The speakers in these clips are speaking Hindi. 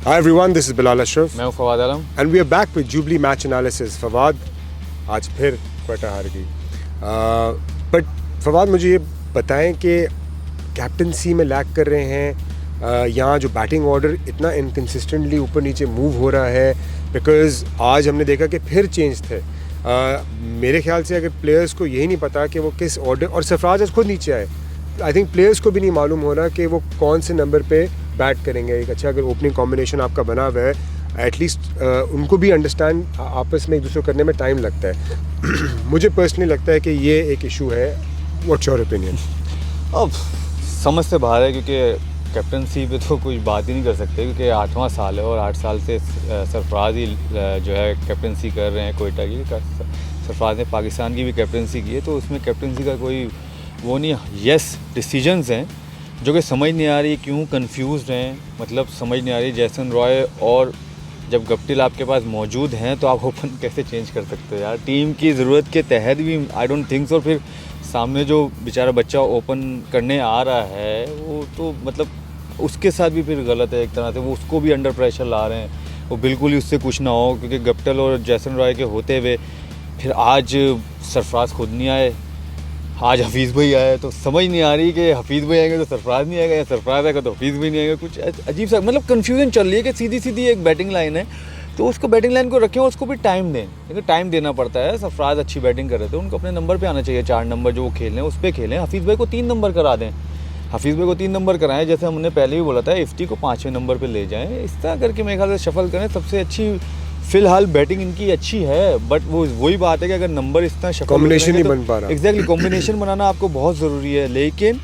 Hi everyone, this is Bilal Ashraf मैं हूँ फवाद आलम and we are back with Jubilee match analysis. Fawad आज फिर क्वेटा हार गई, बट फवाद मुझे ये बताएं कि कैप्टनसी में लैग कर रहे हैं, यहाँ जो बैटिंग ऑर्डर इतना इनकन्सिस्टेंटली ऊपर नीचे मूव हो रहा है, बिकॉज़ आज हमने देखा कि फिर चेंज थे। मेरे ख्याल से अगर प्लेयर्स को यही नहीं पता कि वो किस ऑर्डर, और सरफराज आज खुद नीचे आए, आई थिंक प्लेयर्स को भी नहीं मालूम हो रहा कि वो कौन से नंबर पे बैट करेंगे। एक अच्छा अगर ओपनिंग कॉम्बिनेशन आपका बना हुआ है, एटलीस्ट उनको भी अंडरस्टैंड आपस में एक दूसरे को करने में टाइम लगता है। मुझे पर्सनली लगता है कि ये एक इशू है। What's your opinion? अब समझ से बाहर है, क्योंकि कैप्टनसी पे तो कोई बात ही नहीं कर सकते, क्योंकि 8वां साल है और 8 साल से सरफराज ही जो है कैप्टनसी कर रहे हैं कोयटा की। सरफराज ने पाकिस्तान की भी कैप्टनसी की है, तो उसमें कैप्टनसी का कोई वो नहीं। यस, डिसीजंस हैं जो कि समझ नहीं आ रही क्यों कंफ्यूज्ड हैं, मतलब समझ नहीं आ रही। जैसन रॉय और जब गप्टिल आपके पास मौजूद हैं तो आप ओपन कैसे चेंज कर सकते हो यार? टीम की ज़रूरत के तहत भी आई डोंट थिंक सो। फिर सामने जो बेचारा बच्चा ओपन करने आ रहा है वो तो मतलब उसके साथ भी फिर गलत है एक तरह से। वो उसको भी अंडर प्रेशर ला रहे हैं, वो बिल्कुल ही उससे कुछ ना हो, क्योंकि गप्टिल और जैसन रॉय के होते हुए फिर आज सरफराज खुद नहीं आए, आज हफीज़ भाई आए, तो समझ नहीं आ रही कि हफीज़ भाई आएंगे तो सरफराज नहीं आएगा, या सरफराज आएगा तो हफीज़ भाई नहीं आएगा। कुछ अजीब सा मतलब कन्फ्यूजन चल रही है कि सीधी सीधी एक बैटिंग लाइन है, तो उसको बैटिंग लाइन को रखें और उसको भी टाइम दें, क्योंकि टाइम देना पड़ता है। सरफराज अच्छी बैटिंग कर रहे थे, उनको अपने नंबर पे आना चाहिए। 4 नंबर जो वो खेल रहे हैं उस पर खेलें। हफीज़ भाई को 3 नंबर करा दें, हफीज़ भाई को 3 नंबर कराएं, जैसे हमने पहले भी बोला था इफ्ती को 5वें नंबर पर ले जाएँ। इस तरह करके मेरे ख्याल से शफल करें। सबसे अच्छी फिलहाल बैटिंग इनकी अच्छी है, बट वो वही बात है कि अगर नंबर इस तरह शफल कॉम्बिनेशन नहीं बन पा रहा। एग्जैक्टली, कॉम्बिनेशन बनाना आपको बहुत ज़रूरी है, लेकिन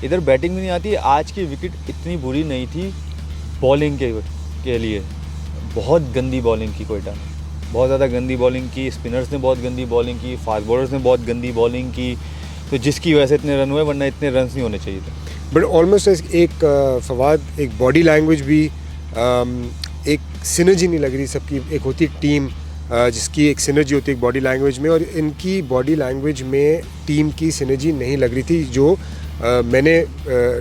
इधर बैटिंग भी नहीं आती। आज की विकेट इतनी बुरी नहीं थी बॉलिंग के लिए, बहुत गंदी बॉलिंग की कोयटा ने, बहुत ज़्यादा गंदी बॉलिंग की। स्पिनर्स ने बहुत गंदी बॉलिंग की, फास्ट बॉलर्स ने बहुत गंदी बॉलिंग की, तो जिसकी वजह से इतने रन हुए, वरना इतने रन नहीं होने चाहिए थे। बट ऑलमोस्ट एक फवाद एक बॉडी लैंग्वेज भी, एक सिनर्जी नहीं लग रही सबकी। एक होती है टीम जिसकी एक सिनर्जी होती है बॉडी लैंग्वेज में, और इनकी बॉडी लैंग्वेज में टीम की सिनर्जी नहीं लग रही थी जो मैंने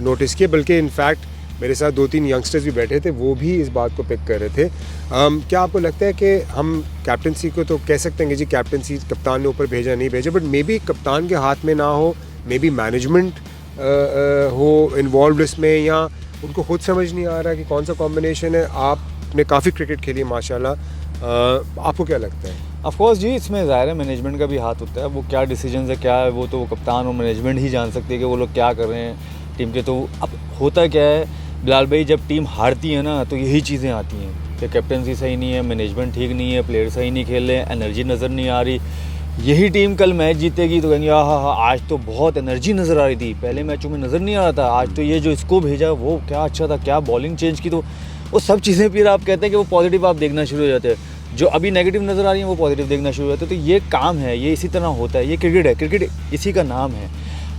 नोटिस किया। बल्कि इनफैक्ट मेरे साथ 2-3 यंगस्टर्स भी बैठे थे, वो भी इस बात को पिक कर रहे थे। क्या आपको लगता है कि हम कैप्टनसी को तो कह सकते हैं कि जी कैप्टनसी कप्तान ने ऊपर भेजा नहीं भेजा, बट मे बी कप्तान के हाथ में ना हो, मे बी मैनेजमेंट हो इन्वॉल्व इसमें, या उनको खुद समझ नहीं आ रहा कि कौन सा कॉम्बिनेशन है? आपने काफ़ी क्रिकेट खेली है माशाल्लाह, आपको क्या लगता है? ऑफ कोर्स जी, इसमें ज़ाहिर है मैनेजमेंट का भी हाथ होता है। वो क्या डिसीजंस है, क्या है, वो तो कप्तान और मैनेजमेंट ही जान सकते हैं कि वो लोग क्या कर रहे हैं टीम के। तो अब होता क्या है बिलाल भाई, जब टीम हारती है ना तो यही चीज़ें आती हैं कि कैप्टनसी सही नहीं है, मैनेजमेंट ठीक नहीं है, प्लेयर सही नहीं खेल रहे हैं, एनर्जी नज़र नहीं आ रही। यही टीम कल मैच जीतेगी तो कहेंगे हाँ आज तो बहुत एनर्जी नज़र आ रही थी, पहले मैचों में नज़र नहीं आ रहा था, आज तो ये जो इसको भेजा वो क्या अच्छा था, क्या बॉलिंग चेंज की, तो वो सब चीज़ें फिर आप कहते हैं कि वो पॉजिटिव आप देखना शुरू हो जाते हैं। जो अभी नेगेटिव नज़र आ रही हैं वो पॉजिटिव देखना शुरू हो जाते हैं। तो ये काम है, ये इसी तरह होता है, ये क्रिकेट है, क्रिकेट इसी का नाम है।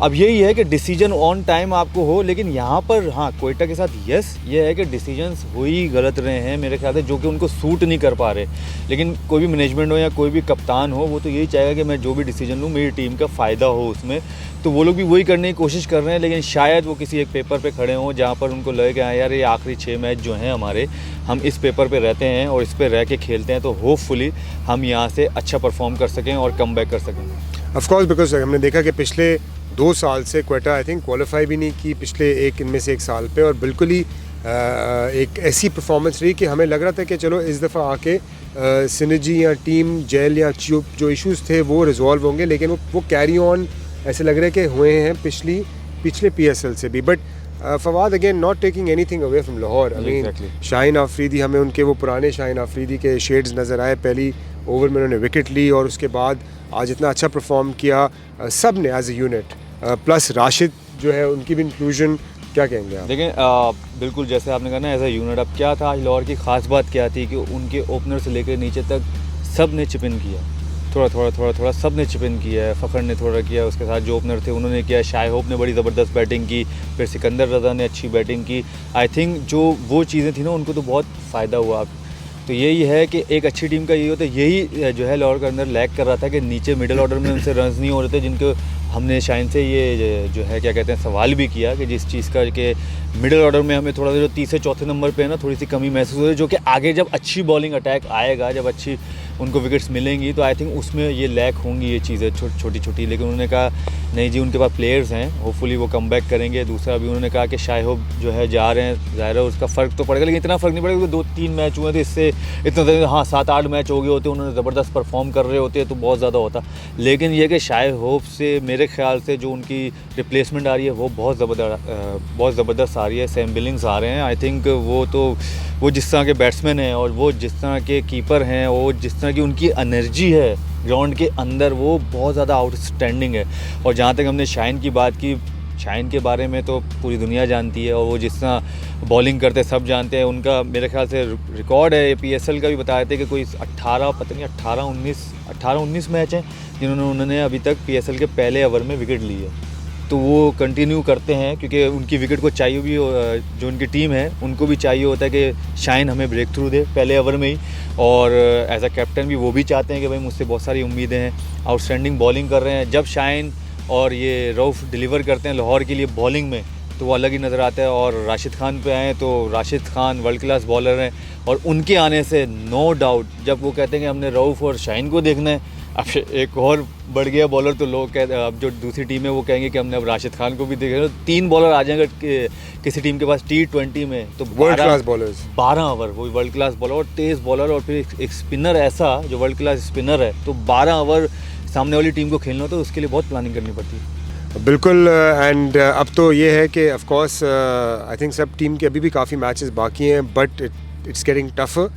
अब यही है कि डिसीजन ऑन टाइम आपको हो, लेकिन यहाँ पर हाँ कोयटा के साथ यस ये है कि डिसीजंस हो ही गलत रहे हैं मेरे ख्याल से, जो कि उनको सूट नहीं कर पा रहे। लेकिन कोई भी मैनेजमेंट हो या कोई भी कप्तान हो, वो तो यही चाहेगा कि मैं जो भी डिसीजन लूँ मेरी टीम का फ़ायदा हो उसमें। तो वो लोग भी वही करने की कोशिश कर रहे हैं, लेकिन शायद वो किसी एक पेपर पे खड़े हों जहाँ पर उनको लगे कि हाँ यार ये आखिरी 6 मैच जो हैं हमारे, हम इस पेपर पे रहते हैं और इस पे रह के खेलते हैं, तो होपफुली हम यहाँ से अच्छा परफॉर्म कर सकें और कम बैक कर सकें। ऑफ कोर्स, बिकॉज हमने देखा कि पिछले 2 साल से क्वेटा आई थिंक क्वालिफाई भी नहीं की पिछले इनमें से 1 साल पे, और बिल्कुल ही एक ऐसी परफॉर्मेंस रही कि हमें लग रहा था कि चलो इस दफ़ा आके सिनर्जी या टीम जेल या जो इश्यूज़ थे वो रिजॉल्व होंगे, लेकिन वो कैरी ऑन ऐसे लग रहा है कि हुए हैं पिछले PSL से भी। But Fawad again not taking anything away from Lahore, I mean Shaheen Afridi, हमें उनके वो पुराने शाहीन आफरीदी के शेड्स नज़र आए। पहली ओवर में उन्होंने विकेट ली और उसके बाद आज इतना अच्छा परफॉर्म किया सब ने as a unit, plus Rashid जो है उनकी भी इंक्लूजन, क्या कहेंगे आप? देखें बिल्कुल जैसे आपने कहा ना एज ए यूनिट। अब क्या था आज लाहौर की ख़ास बात क्या थी कि उनके ओपनर से लेकर नीचे तक सब ने चिप इन किया, थोड़ा सब ने चिप इन किया है। फ़खर ने थोड़ा किया, उसके साथ जो ओपनर थे उन्होंने किया, शाय होप ने बड़ी ज़बरदस्त बैटिंग की, फिर सिकंदर रज़ा ने अच्छी बैटिंग की। आई थिंक जो वो चीज़ें थी ना उनको तो बहुत फ़ायदा हुआ। तो यही है कि एक अच्छी टीम का यही होता है, यही जो है लाहौर के अंदर लैक कर रहा था कि नीचे मिडिल ऑर्डर में उनसे रन्स नहीं हो रहे थे, जिनको हमने शाइन से ये जो है क्या कहते हैं सवाल भी किया कि जिस चीज़ का कि मिडिल ऑर्डर में हमें थोड़ा सा जो तीसरे चौथे नंबर पे है ना थोड़ी सी कमी महसूस हो रही है, जो कि आगे जब अच्छी बॉलिंग अटैक आएगा, जब अच्छी उनको विकेट्स मिलेंगी तो आई थिंक उसमें ये लैक होंगी ये चीज़ें छोटी छोटी। लेकिन उन्होंने कहा नहीं जी, उनके पास प्लेयर्स हैं, होपफुली वो कम बैक करेंगे। दूसरा भी उन्होंने कहा कि शायद जो है जा रहे हैं, ज़ाहिर है उसका फ़र्क तो पड़ेगा, लेकिन इतना फ़र्क नहीं पड़ेगा क्योंकि 2-3 मैच हुए थे, इससे इतना हाँ 7-8 मैच हो गए होते, उन्होंने ज़बरदस्त परफॉर्म कर रहे होते तो बहुत ज़्यादा होता। लेकिन ये कि शायद होप से मेरे ख्याल से जो उनकी रिप्लेसमेंट आ रही है वो बहुत ज़बरदस्त आ रही है। सैम बिलिंग्स आ रहे हैं, आई थिंक वो जिस तरह के बैट्समैन हैं और वो जिस तरह के कीपर हैं और जिस तरह की उनकी एनर्जी है ग्राउंड के अंदर, वो बहुत ज़्यादा आउटस्टैंडिंग है। और जहाँ तक हमने शाइन की बात की, शाइन के बारे में तो पूरी दुनिया जानती है और वो जिस तरह बॉलिंग करते सब जानते हैं। उनका मेरे ख्याल से रिकॉर्ड है, PSL का भी बताए थे कि कोई 18-19 मैच हैं उन्होंने अभी तक PSL के पहले ओवर में विकेट ली है। तो वो कंटिन्यू करते हैं क्योंकि उनकी विकेट को चाहिए भी, जो उनकी टीम है उनको भी चाहिए होता है कि शाइन हमें ब्रेक थ्रू दे पहले ओवर में ही। और एज अ कैप्टन भी वो भी चाहते हैं कि भाई मुझसे बहुत सारी उम्मीदें हैं, आउटस्टैंडिंग बॉलिंग कर रहे हैं। जब शाइन और ये रऊफ़ डिलीवर करते हैं लाहौर के लिए बॉलिंग में तो वो अलग ही नज़र आता है। और राशिद खान पे आए तो Rashid Khan world class bowler हैं और उनके आने से नो डाउट जब वो कहते हैं कि हमने रऊफ़ और शाइन को देखना है, अब एक और बढ़ गया बॉलर तो लोग कहते हैं, अब जो दूसरी टीम है वो कहेंगे कि हमने अब राशिद खान को भी देखा। 3 बॉलर आ जाएंगे किसी टीम के पास T20 में तो वर्ल्ड क्लास बॉलर्स 12 ओवर, वो वर्ल्ड क्लास बॉलर और तेज़ बॉलर और फिर एक स्पिनर ऐसा जो वर्ल्ड क्लास स्पिनर है, तो 12 ओवर सामने वाली टीम को खेलना होता है, उसके लिए बहुत प्लानिंग करनी पड़ती है। बिल्कुल। एंड अब तो ये है कि ऑफ कोर्स आई थिंक सब टीम के अभी भी काफ़ी मैचेस बाकी हैं, but it's getting tougher.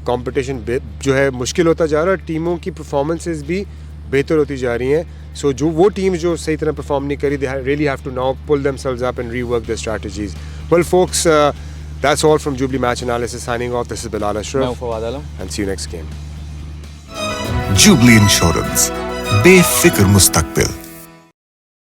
Competition जो है मुश्किल होता जा रहा है, टीमों की परफॉर्मेंसेस भी बेहतर होती जा रही हैं। सो जो वो टीम जो सही तरह परफॉर्म नहीं करी, they really have to now pull themselves up and rework their strategies. Well folks, that's all from Jubilee match analysis, signing off. This is Bilal Ashraf, मैं Fawad Alam, and see you next game. Jubilee insurance, बेफिक्र मुस्तकबिल।